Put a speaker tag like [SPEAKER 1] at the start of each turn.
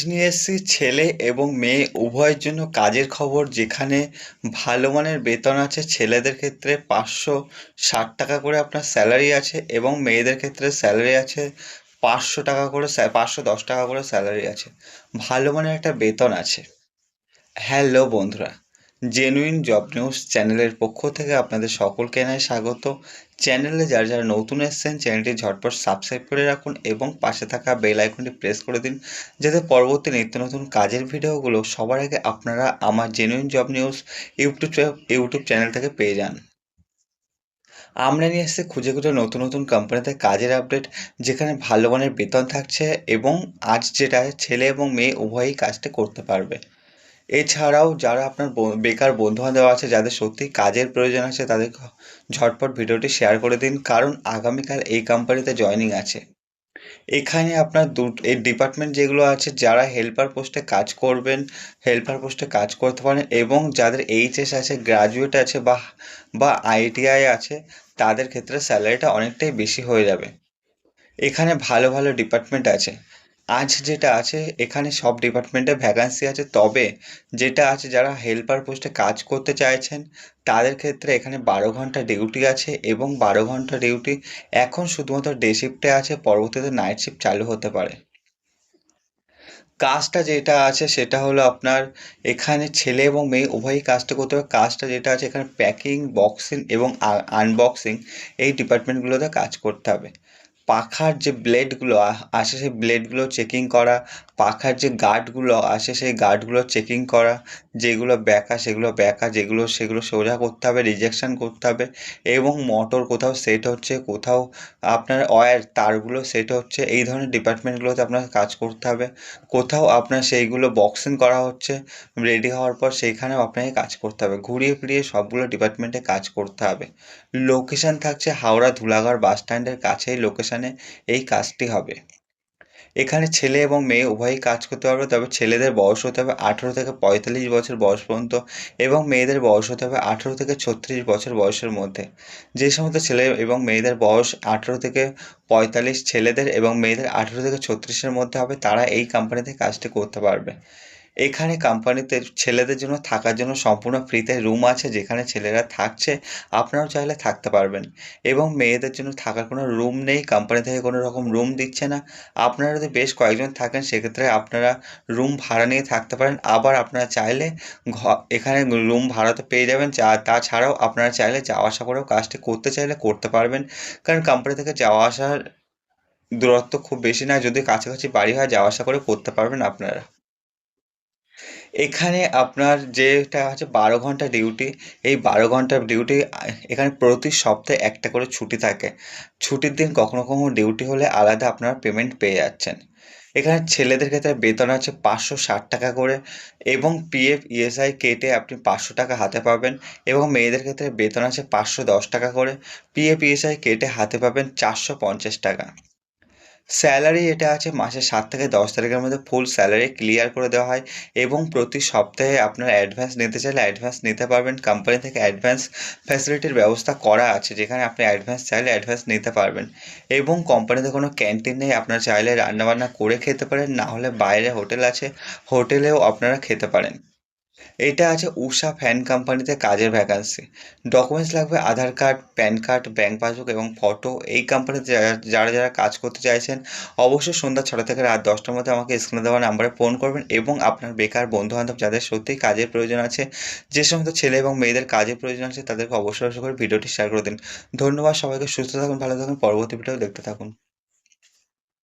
[SPEAKER 1] নিয়ে এসেছি ছেলে এবং মেয়ে উভয়ের জন্য কাজের খবর, যেখানে ভালো মানের বেতন আছে। ছেলেদের ক্ষেত্রে 560 টাকা করে আপনার স্যালারি আছে এবং মেয়েদের ক্ষেত্রে স্যালারি আছে 500 টাকা করে, 510 টাকা করে স্যালারি আছে। ভালো মানের একটা বেতন আছে। হ্যালো বন্ধুরা, জেনুইন জব নিউজ চ্যানেলের পক্ষ থেকে আপনাদের সকলকে জানাই স্বাগত। চ্যানেলে যারা যারা নতুন এসেছেন, চ্যানেলটি ঝটপট সাবস্ক্রাইব করে রাখুন এবং পাশে থাকা বেল আইকনটি প্রেস করে দিন, যাতে পরবর্তী নিত্য নতুন কাজের ভিডিওগুলো সবার আগে আপনারা আমার genuine job news YouTube channel থেকে পেয়ে যান। আমরা নিয়ে এসেছি খুঁজে খুঁজে নতুন নতুন কোম্পানিতে কাজের আপডেট, যেখানে ভালো মানের বেতন থাকছে এবং আজ যেটা ছেলে এবং মেয়ে উভয়ই কাজটা করতে পারবে। এছাড়াও যারা আপনার বেকার বন্ধুবান্ধব আছে, যাদের সত্যিই কাজের প্রয়োজন আছে, তাদের ঝটপট ভিডিওটি শেয়ার করে দিন, কারণ আগামীকাল এই কোম্পানিতে জয়েনিং আছে। এখানে আপনার এই ডিপার্টমেন্ট যেগুলো আছে, যারা হেল্পার পোস্টে কাজ করবেন, হেল্পার পোস্টে কাজ করতে পারেন এবং যাদের এইচএস আছে, গ্রাজুয়েট আছে বা বা আইটিআই আছে, তাদের ক্ষেত্রে স্যালারিটা অনেকটাই বেশি হয়ে যাবে। এখানে ভালো ভালো ডিপার্টমেন্ট আছে। আজ যেটা আছে, এখানে সব ডিপার্টমেন্টে ভ্যাকান্সি আছে, তবে যেটা আছে, যারা হেল্পার পোস্টে কাজ করতে চাইছেন তাদের ক্ষেত্রে এখানে 12 ঘন্টা ডিউটি আছে এবং 12 ঘন্টা ডিউটি এখন শুধুমাত্র ডে শিফটে আছে, পরবর্তীতে নাইট শিফট চালু হতে পারে। কাজটা যেটা আছে সেটা হলো আপনার, এখানে ছেলে এবং মেয়ে উভয়ই কাজটা করতে হবে। কাজটা যেটা আছে, এখানে প্যাকিং, বক্সিং এবং আনবক্সিং, এই ডিপার্টমেন্টগুলোতে কাজ করতে হবে। পাখার যে ব্লেডগুলো আসে, সেই ব্লেডগুলো চেকিং করা, পাখার যে গার্ডগুলো আসে সেই গার্ডগুলো চেকিং করা, যেগুলো ব্যাকা সেগুলো ব্যাকা, সেগুলো সোজা করতে হবে, রিজেকশন করতে হবে এবং মোটর কোথাও সেট হচ্ছে, কোথাও আপনার ওয়্যার তারগুলো সেট হচ্ছে, এই ধরনের ডিপার্টমেন্টগুলোতে আপনার কাজ করতে হবে। কোথাও আপনার সেইগুলো বক্সিং করা হচ্ছে, রেডি হওয়ার পর সেইখানেও আপনাকে কাজ করতে হবে। ঘুরিয়ে ফিরিয়ে সবগুলো ডিপার্টমেন্টে কাজ করতে হবে। লোকেশন থাকছে হাওড়া ধুলাগড় বাস স্ট্যান্ডের কাছেই লোকেশনে এই কাজটি হবে। এখানে ছেলে এবং মেয়ে উভয়ই কাজ করতে পারবে, তবে ছেলেদের বয়স হতে হবে 18 থেকে 45 বছর বয়স পর্যন্ত এবং মেয়েদের বয়স হতে হবে 18 থেকে 36 বছর বয়সের মধ্যে। যে সমস্ত ছেলে এবং মেয়েদের বয়স 18 থেকে 45, ছেলেদের এবং মেয়েদের 18 থেকে 36-এর মধ্যে হবে, তারা এই কোম্পানিতে কাজটি করতে পারবে। এখানে কোম্পানিতে ছেলেদের জন্য থাকার জন্য সম্পূর্ণ ফ্রিতে রুম আছে, যেখানে ছেলেরা থাকছে, আপনারাও চাইলে থাকতে পারবেন। এবং মেয়েদের জন্য থাকার কোনো রুম নেই, কোম্পানি থেকে কোনো রকম রুম দিচ্ছে না। আপনারা যদি বেশ কয়েকজন থাকেন, সেক্ষেত্রে আপনারা রুম ভাড়া নিয়ে থাকতে পারেন। আবার আপনারা চাইলে এখানে রুম ভাড়াতে পেয়ে যাবেন। তাছাড়াও আপনারা চাইলে যাওয়া আসা করেও কাজটি করতে চাইলে করতে পারবেন, কারণ কোম্পানি থেকে যাওয়া আসার দূরত্ব খুব বেশি না। যদি কাছাকাছি বাড়ি হয়, যাওয়া আসা করে করতে পারবেন আপনারা। এখানে আপনার যেটা আছে 12 ঘন্টা ডিউটি, এই 12 ঘন্টা ডিউটি, এখানে প্রতি সপ্তাহে একটা করে ছুটি থাকে। ছুটির দিন কখনো কখনো ডিউটি হলে আলাদা আপনারা পেমেন্ট পেয়ে যাচ্ছেন। এখানে ছেলেদের ক্ষেত্রে বেতন আছে 560 টাকা করে এবং পিএফ ইএসআই কেটে আপনি 500 টাকা হাতে পাবেন, এবং মেয়েদের ক্ষেত্রে বেতন আছে 510 টাকা করে, পিএফ ইএসআই কেটে হাতে পাবেন 450 টাকা। স্যালারি এটা আছে মাসে 7 থেকে 10 তারিখের মধ্যে ফুল স্যালারি ক্লিয়ার করে দেওয়া হয় এবং প্রতি সপ্তাহে আপনারা অ্যাডভান্স নিতে চাইলে অ্যাডভান্স নিতে পারবেন। কোম্পানি থেকে অ্যাডভান্স ফ্যাসিলিটির ব্যবস্থা করা আছে, যেখানে আপনি অ্যাডভান্স চাইলে অ্যাডভান্স নিতে পারবেন। এবং কোম্পানিতে কোনো ক্যান্টিন নেই, আপনারা চাইলে রান্নাবান্না করে খেতে পারেন, না হলে বাইরে হোটেল আছে, হোটেলেও আপনারা খেতে পারেন। এটা আছে উষা ফ্যান কোম্পানিতে কাজের ভ্যাকান্সি। ডকুমেন্টস লাগবে Aadhaar card, pan card, bank passbook এবং ফটো। এই কোম্পানিতে যারা যারা কাজ করতে চাইছেন, অবশ্যই সন্ধ্যা 6টা থেকে রাত 10টার মধ্যে আমাকে স্ক্রিনে দেওয়া নাম্বারে ফোন করবেন এবং আপনার বেকার বন্ধুবান্ধব যাদের সত্যিই কাজের প্রয়োজন আছে, যে সমস্ত ছেলে এবং মেয়েদের কাজের প্রয়োজন আছে, তাদেরকে অবশ্যই অবশ্যই করে ভিডিওটি শেয়ার করে দিন। ধন্যবাদ সবাইকে। সুস্থ থাকুন, ভালো থাকুন, পরবর্তী ভিডিও দেখতে থাকুন।